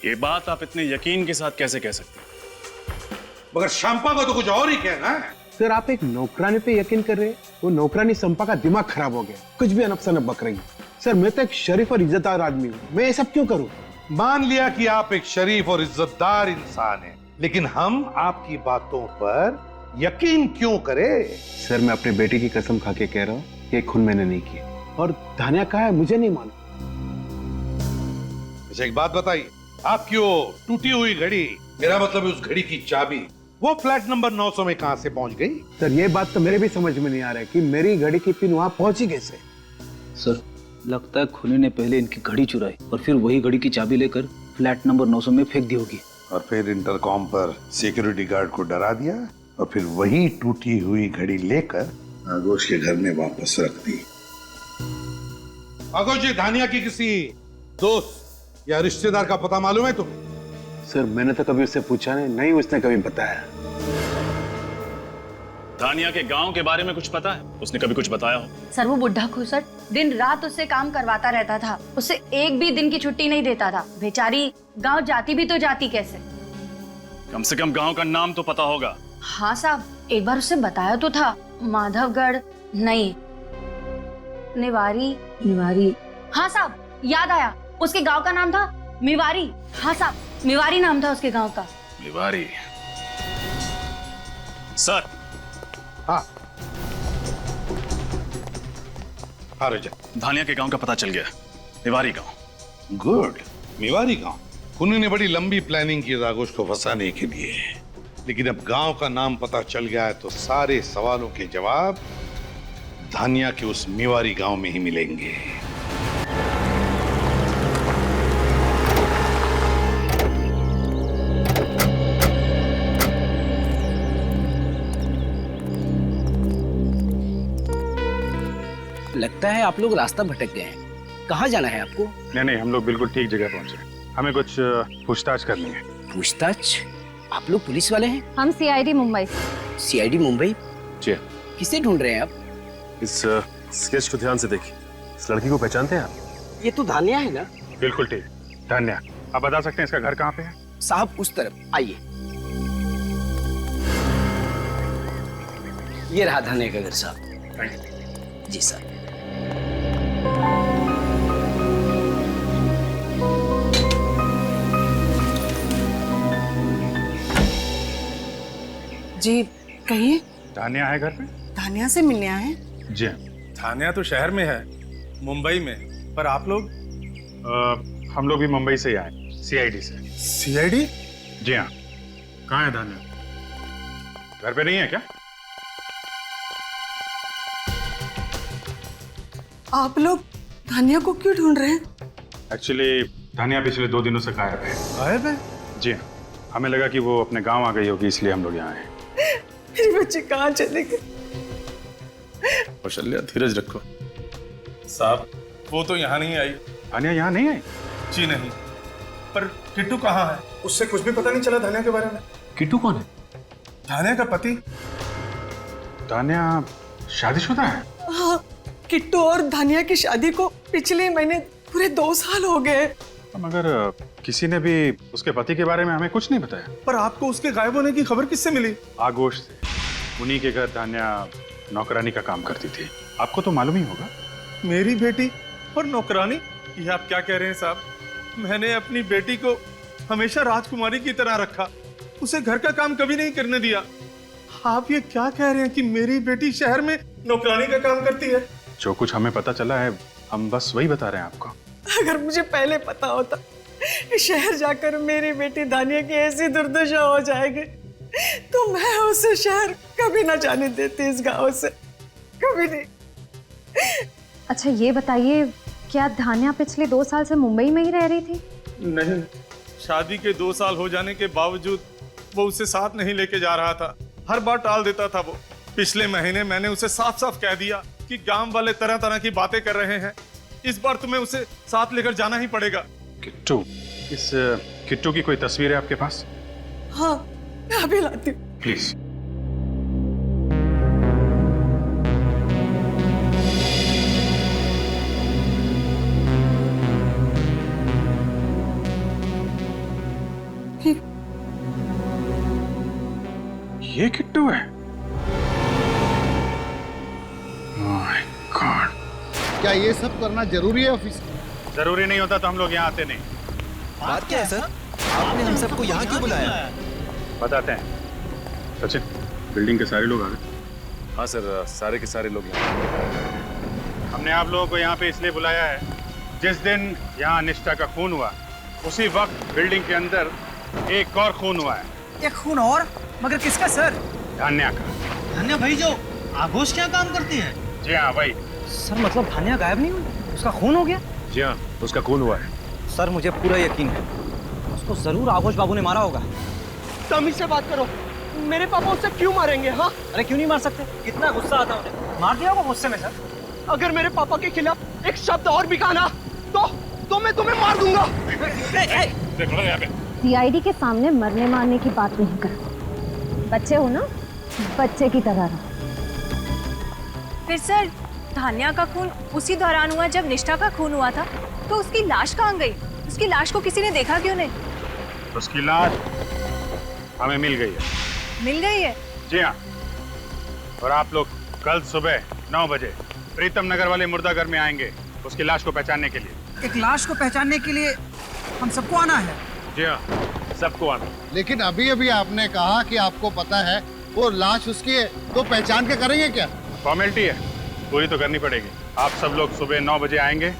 ये बात आप इतने यकीन के साथ कैसे कह सकते हैं? मगर शंपा को तो कुछ और ही कहना है। सर आप एक नौकरानी पे यकीन कर रहे हैं? वो नौकरानी संपा का दिमाग खराब हो गया, कुछ भी अनपसनप बक रही है। सर मैं तो एक शरीफ और इज्जतदार आदमी हूँ, मैं ये सब क्यों करूँ? मान लिया कि आप एक शरीफ और इज्जतदार इंसान हैं, लेकिन हम आपकी बातों पर यकीन क्यों करें? सर मैं अपनी बेटी की कसम खा के कह रहा हूँ कि खून मैंने नहीं किया, और धान्या कहाँ है मुझे नहीं मालूम। अच्छा एक बात बताइए, आपकी वो टूटी हुई घड़ी, मेरा मतलब उस घड़ी की चाबी, वो फ्लैट नंबर 900 में कहां से पहुंच गई? सर ये बात तो मेरे भी समझ में नहीं आ रहा है कि मेरी घड़ी की पिन वहां पहुंची कैसे। सर लगता है खूनी ने पहले इनकी घड़ी चुराई और फिर वही घड़ी की चाबी लेकर फ्लैट नंबर 900 में फेंक दी होगी, और फिर इंटरकॉम पर सिक्योरिटी गार्ड को डरा दिया और फिर वही टूटी हुई घड़ी लेकर आगोश के घर में वापस रख दी। आगोश जी, धानिया की किसी दोस्त या रिश्तेदार का पता मालूम है तुम्हें? सर मैंने तो कभी उससे पूछा नहीं, उसने कभी बताया। धानिया के गांव के बारे में कुछ पता है? उसने कभी कुछ बताया हो? सर वो बुढ़ा खुसट दिन रात उससे काम करवाता रहता था, उससे एक भी दिन की छुट्टी नहीं देता था। बेचारी गांव जाती भी तो जाती कैसे? कम से कम गांव का नाम तो पता होगा। हाँ साहब, एक बार उससे बताया तो था, माधवगढ़ नहीं, निवारी। हाँ साहब याद आया, उसके गांव का नाम था मिवारी। हाँ साहब, मिवारी नाम था उसके गांव का। मिवारी। सर। हाँ रजा, धानिया के गांव का पता चल गया, मिवारी गांव। गुड, मिवारी गांव। खूनी ने बड़ी लंबी प्लानिंग की आगोश को फंसाने के लिए, लेकिन अब गांव का नाम पता चल गया है तो सारे सवालों के जवाब धानिया के उस मिवारी गांव में ही मिलेंगे। लगता है आप लोग रास्ता भटक गए हैं। कहाँ जाना है आपको? नहीं, हम लोग बिल्कुल ठीक जगह पहुंचे। हमें कुछ पूछताछ करनी है। पूछताछ? आप लोग पुलिस वाले हैं? हम सीआईडी मुंबई। सीआईडी मुंबई? जी। किसे ढूंढ रहे हैं आप? इस स्केच को ध्यान से देखिए। इस लड़की को पहचानते हैं आप? ये तो धान्या है ना? बिल्कुल ठीक, धान्या। आप बता सकते हैं इसका घर कहाँ पे है? साहब उस तरफ आइए। ये रहा धान्या का घर साहब। जी सर। जी कहिए। धान्या है घर पे? धान्या से मिलने आए हैं? जी। धान्या तो शहर में है, मुंबई में, पर आप लोग? हम लोग भी मुंबई से ही आए, सीआईडी से। सीआईडी? जी हाँ। कहाँ है धान्या? घर पे नहीं है क्या? आप लोग धान्या को क्यों ढूंढ रहे हैं? एक्चुअली धान्या पिछले 2 दिनों से गायब है। गायब है? जी हाँ। हमें लगा कि वो अपने गांव आ गई होगी, इसलिए हम लोग यहाँ आए। मेरे बच्चे कहाँ चले गए? कौशल्या धीरज रखो। साहब वो तो यहाँ नहीं आई। धान्या यहाँ नहीं आई? जी नहीं। पर किट्टू कहाँ है? उससे कुछ भी पता नहीं चला धान्या के बारे में। किट्टू कौन है? धान्या का पति। धान्या शादीशुदा है? हाँ, किट्टू और धान्या की शादी को पिछले महीने पूरे 2 साल हो गए। मगर किसी ने भी उसके पति के बारे में हमें कुछ नहीं बताया। पर आपको उसके गायब होने की खबर किससे मिली? आगोश से। उन्हीं के घर धान्या नौकरानी का काम करती थी, आपको तो मालूम ही होगा। मेरी बेटी और नौकरानी? ये आप क्या कह रहे हैं साहब? मैंने अपनी बेटी को हमेशा राजकुमारी की तरह रखा, उसे घर का काम कभी नहीं करने दिया। आप ये क्या कह रहे हैं कि मेरी बेटी शहर में नौकरानी का काम करती है? जो कुछ हमें पता चला है हम बस वही बता रहे हैं आपको। अगर मुझे पहले पता होता शहर जाकर मेरी बेटी धान्या की ऐसी दुर्दशा हो जाएगी तो मैं उसे शहर कभी ना जाने देती, इस गांव से कभी नहीं। अच्छा ये बताइए, क्या धान्या पिछले 2 साल से मुंबई में ही रह रही थी? नहीं, शादी के 2 साल हो जाने के बावजूद वो उसे साथ नहीं लेके जा रहा था। हर बार टाल देता था वो। पिछले महीने मैंने उसे साफ साफ कह दिया कि गांव वाले तरह तरह की बातें कर रहे हैं, इस बार तुम्हें उसे साथ लेकर जाना ही पड़ेगा। किट्टू, इस किट्टू की कोई तस्वीर है आपके पास? हाँ, मैं अभी लाती हूँ। प्लीज। ये किट्टू है? My God. क्या ये सब करना जरूरी है ऑफिस? जरूरी नहीं होता तो हम लोग यहाँ आते नहीं। बात क्या है सर? आपने हम सबको यहाँ क्यों बुलाया? बताते हैं। सचिन, बिल्डिंग के सारे लोग आ गए? हाँ सर, सारे के सारे लोग यहाँ। हमने आप लोगों को यहाँ पे इसलिए बुलाया है, जिस दिन यहाँ निष्ठा का खून हुआ उसी वक्त बिल्डिंग के अंदर एक और खून हुआ है। एक खून और? मगर किसका सर? धान्या का। धान्या भाई जो आघोष क्या काम करती है? जी हाँ भाई। सर मतलब धान्या गायब नहीं हुई, उसका खून हो गया? जी हाँ, उसका खून हुआ है। सर मुझे पूरा यकीन है उसको जरूर आघोष बाबू ने मारा होगा। तमीज से बात करो, मेरे पापा उससे क्यों मारेंगे? हाँ, अरे क्यों नहीं मार सकते? कितना गुस्सा आता उन्हें, मार दिया होगा गुस्से में। सर अगर मेरे पापा के खिलाफ एक शब्द और भी कहा ना तो मैं तुम्हें मार दूंगा। देखो यहाँ पे। सीआईडी के सामने मरने मारने की बात नहीं कर। बच्चे हो ना, बच्चे की तरह रहो। फिर सर, धान्या का खून उसी दौरान हुआ जब निष्ठा का खून हुआ था, तो उसकी लाश कहाँ गई? उसकी लाश को किसी ने देखा क्यों नहीं? उसकी लाश हमें मिल गई है। मिल गई है? जी हाँ। और आप लोग कल सुबह 9 बजे प्रीतम नगर वाले मुर्दाघर में आएंगे उसकी लाश को पहचानने के लिए। एक लाश को पहचानने के लिए हम सबको आना है? जी हाँ, सबको आना। लेकिन अभी अभी आपने कहा कि आपको पता है वो लाश उसकी है, तो पहचान के करेंगे क्या? फॉर्मेलिटी है, पूरी तो करनी पड़ेगी। आप सब लोग सुबह 9 बजे आएंगे,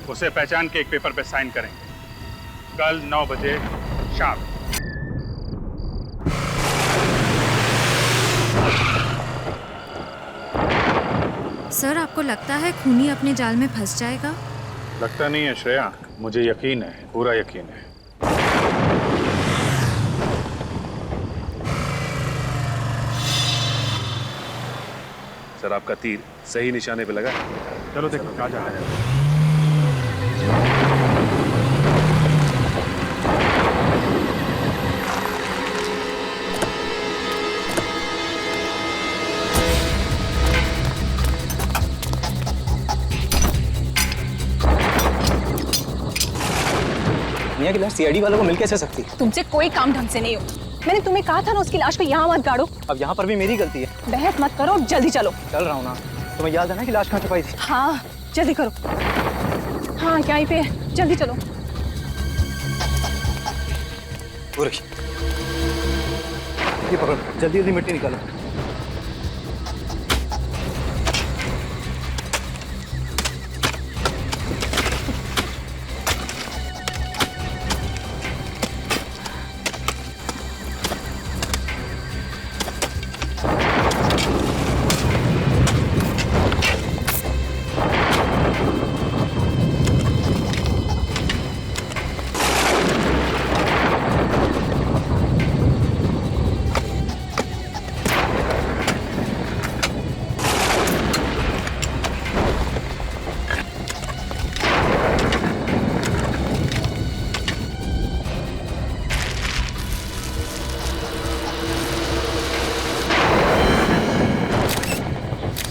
उसे पहचान के एक पेपर पे साइन करेंगे। कल 9 बजे शाम। सर, आपको लगता है खूनी अपने जाल में फंस जाएगा? लगता नहीं है श्रेया, मुझे यकीन है, पूरा यकीन है। सर आपका तीर सही निशाने पे लगा। चलो देखो कहाँ जा रहा है। की लाश सीआईडी वालों को मिल कैसे सकती? तुमसे कोई काम ढंग से नहीं हो। मैंने तुम्हें कहा था ना उसकी लाश को यहाँ मत गाड़ो। अब यहाँ पर भी मेरी गलती है। बहस मत करो, जल्दी चलो। चल रहा हूँ ना। तुम्हें याद है ना कि लाश कहाँ छुपाई थी? हाँ, जल्दी करो। हाँ, यहीं पे है, जल्दी चलो। ये पकड़ो, जल्दी जल्दी मिट्टी निकालो।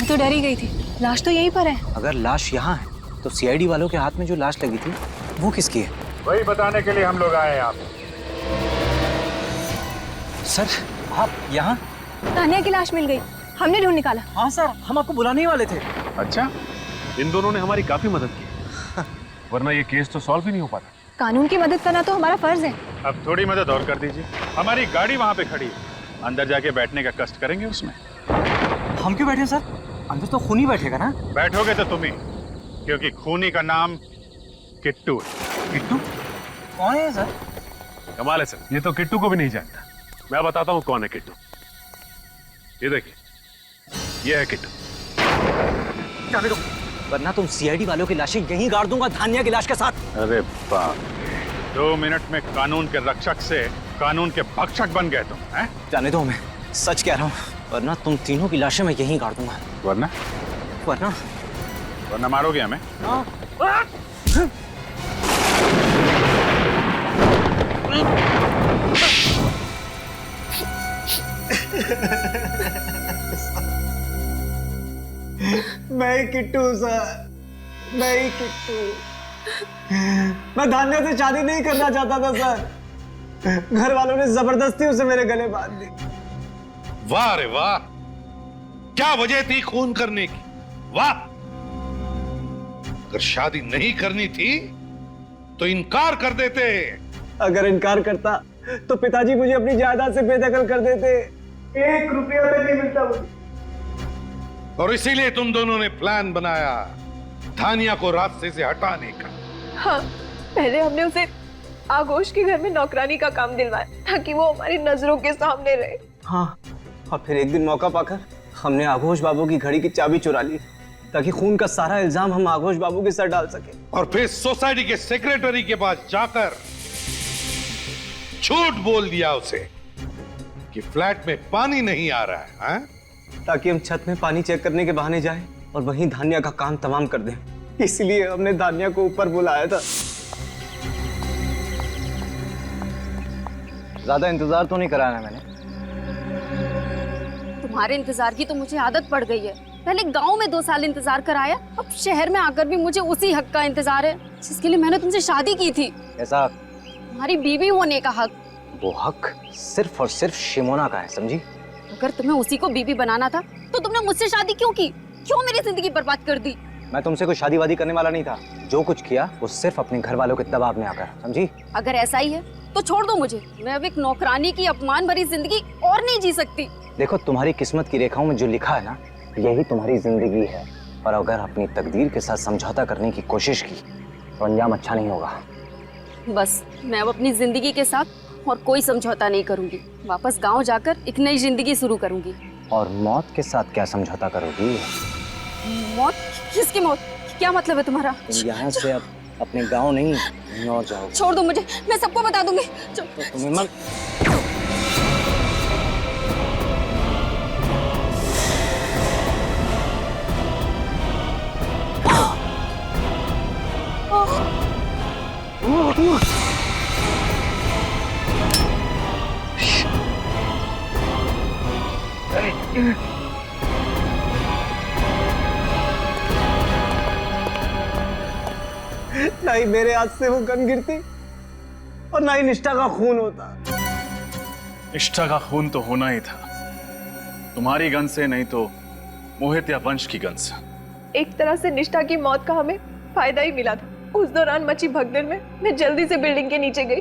तो डर ही गई थी, लाश तो यहीं पर है। अगर लाश यहाँ है तो सीआईडी वालों के हाथ में जो लाश लगी थी वो किसकी है? वही बताने के लिए हम लोग आए हैं आप। सर आप यहाँ? धान्या की लाश मिल गई, हमने ढूंढ निकाला। हाँ सर, हम आपको बुलाने ही वाले थे। अच्छा, इन दोनों ने हमारी काफी मदद की, वरना ये केस तो सॉल्व ही नहीं हो पाता। कानून की मदद करना तो हमारा फर्ज है। अब थोड़ी मदद और कर दीजिए। हमारी गाड़ी वहाँ पे खड़ी है, अंदर जाके बैठने का कष्ट करेंगे उसमें। हम क्यों बैठे सर? अंदर तो खूनी बैठेगा ना। बैठोगे तो तुम ही, क्योंकि खूनी का नाम किट्टू है। किट्टू कौन है सर? कमाल है सर, ये तो किट्टू को भी नहीं जानता। मैं बताता हूँ कौन है किट्टू। ये देखिए, ये है किट्टू। जाने दो, वरना तुम सीआईडी वालों की लाशें यहीं गाड़ दूंगा धान्या की लाश के साथ। अरे बाप, 2 मिनट में कानून के रक्षक से कानून के भक्षक बन गए तुम, हैं? जाने दो, मैं सच कह रहा हूँ, वरना तुम तीनों की लाशें मैं यहीं गाड़ दूंगा। वरना वरना मारोगे हमें? मैं ही किट्टू सर, मैं ही किट्टू। मैं धान्या से शादी नहीं करना चाहता था सर, घर वालों ने जबरदस्ती उसे मेरे गले बांध दी। वाह रे वाह, क्या वजह थी खून करने की? वाह, अगर शादी नहीं करनी थी तो इनकार कर देते। अगर इनकार करता तो पिताजी मुझे अपनी जायदाद से बेदखल कर देते, 1 रुपया तक नहीं मिलता मुझे। और इसीलिए तुम दोनों ने प्लान बनाया धानिया को रास्ते से हटाने का। हाँ, पहले हमने उसे आगोश के घर में नौकरानी का काम दिलवाया ताकि वो हमारी नजरों के सामने रहे। हाँ, और फिर एक दिन मौका पाकर हमने आघोष बाबू की घड़ी की चाबी चुरा ली ताकि खून का सारा इल्जाम हम आघोष बाबू के सर डाल सके। और फिर सोसाइटी के सेक्रेटरी के पास जाकर झूठ बोल दिया उसे कि फ्लैट में पानी नहीं आ रहा है, ताकि हम छत में पानी चेक करने के बहाने जाएं और वहीं धान्या का काम तमाम कर दें। इसलिए हमने धान्या को ऊपर बुलाया था। ज्यादा इंतजार तो नहीं कराया मैंने। तुम्हारे इंतजार की तो मुझे आदत पड़ गई है। पहले गांव में 2 साल इंतजार कराया, अब शहर में आकर भी मुझे उसी हक का इंतजार है जिसके लिए मैंने तुमसे शादी की थी। ऐसा? तुम्हारी बीवी होने का हक। वो हक सिर्फ और सिर्फ शिमोना का है, समझी? अगर तुम्हें उसी को बीवी बनाना था तो तुमने मुझसे शादी क्यों की? क्यों मेरी जिंदगी बर्बाद कर दी? मैं तुमसे कोई शादी वादी करने वाला नहीं था। जो कुछ किया वो सिर्फ अपने घर वालों के दबाव में आकर, समझी? अगर ऐसा ही है तो छोड़ दो मुझे। मैं अब एक नौकरानी की अपमान भरी जिंदगी और नहीं जी सकती। देखो, तुम्हारी किस्मत की रेखाओं में जो लिखा है ना, यही तुम्हारी जिंदगी है। और अगर अपनी तकदीर के साथ समझौता करने की कोशिश की तो अंजाम अच्छा नहीं होगा। बस मैं अब अपनी जिंदगी के साथ और कोई समझौता नहीं करूंगी। वापस गांव जाकर एक नई जिंदगी शुरू करूंगी। और मौत के साथ क्या समझौता करोगी? मौत? किसकी मौत? क्या मतलब है तुम्हारा? तुम यहाँ से अब अपने गांव नहीं, कहीं और जाओगे। छोड़ दो मुझे, मैं सबको बता दूंगी। तो तुम्हें मत ना ही मेरे हाथ से वो गन गिरती और ना ही निष्ठा का खून होता। निष्ठा का खून तो होना ही था, तुम्हारी गन से नहीं तो मोहित या वंश की गन से। एक तरह से निष्ठा की मौत का हमें फायदा ही मिला था। उस दौरान मची भगदड़ में मैं जल्दी से बिल्डिंग के नीचे गई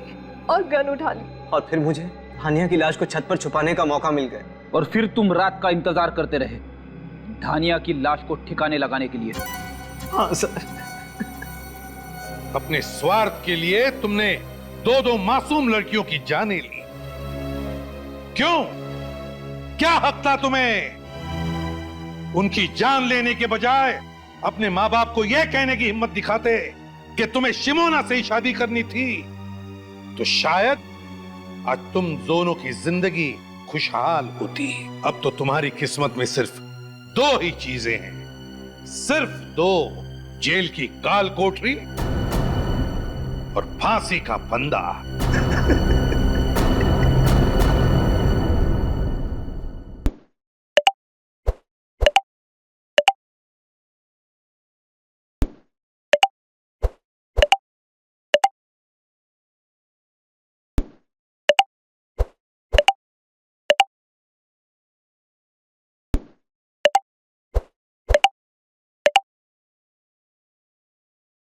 और गन उठा ली। और फिर मुझे धानिया की लाश को छत पर छुपाने का मौका मिल गया। और फिर तुम रात का इंतजार करते रहे धानिया की लाश को ठिकाने लगाने के लिए। हाँ सर। अपने स्वार्थ के लिए तुमने 2 मासूम लड़कियों की जानें ली। क्यों? क्या हक था तुम्हें? उनकी जान लेने के बजाय अपने माँ बाप को यह कहने की हिम्मत दिखाते कि तुम्हें शिमोना से ही शादी करनी थी, तो शायद आज तुम दोनों की जिंदगी खुशहाल होती। अब तो तुम्हारी किस्मत में सिर्फ 2 ही चीजें हैं, सिर्फ 2, जेल की काल कोठरी और फांसी का फंदा।